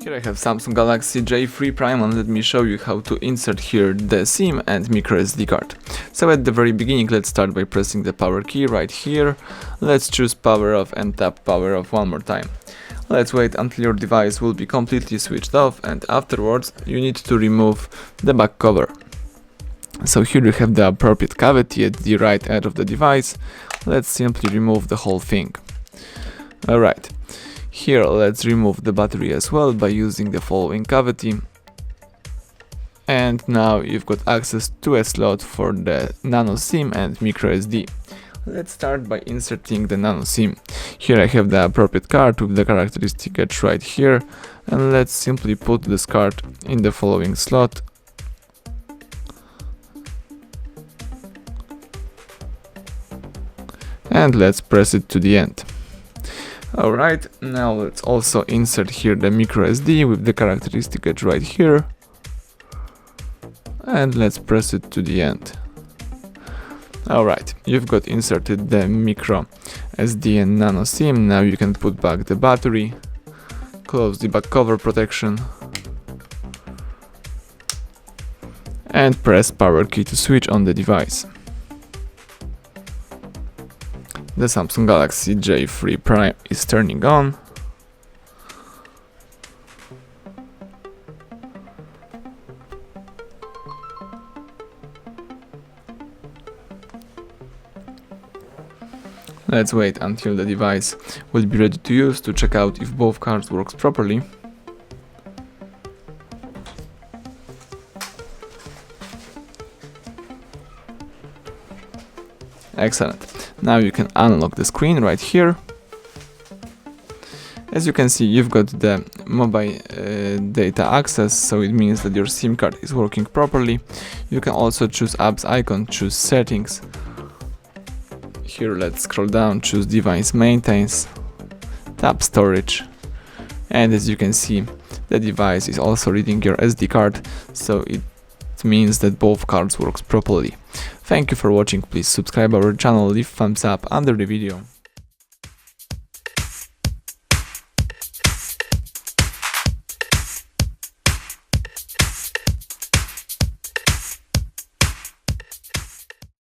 Here I have Samsung Galaxy J3 Prime, and let me show you how to insert here the SIM and microSD card. So at the very beginning, let's start by pressing the power key right here. Let's choose power off and tap power off one more time. Let's wait until your device will be completely switched off, and afterwards you need to remove the back cover. So here you have the appropriate cavity at the right edge of the device. Let's simply remove the whole thing. Alright. Here let's remove the battery as well by using the following cavity. And now you've got access to a slot for the Nano SIM and microSD. Let's start by inserting the Nano SIM. Here I have the appropriate card with the characteristic edge right here, and let's simply put this card in the following slot. And let's press it to the end. Alright, now let's also insert here the microSD with the characteristic edge right here. And let's press it to the end. Alright, you've got inserted the microSD and Nano SIM. Now you can put back the battery, close the back cover protection, and press power key to switch on the device. The Samsung Galaxy J3 Prime is turning on. Let's wait until the device will be ready to use to check out if both cards works properly. Excellent. Now you can unlock the screen right here. As you can see, you've got the mobile data access, so it means that your SIM card is working properly. You can also choose apps icon, choose settings. Here let's scroll down, choose device maintenance, tap storage, and as you can see, the device is also reading your SD card, so it means that both cards works properly. Thank you for watching. Please subscribe our channel, leave thumbs up under the video.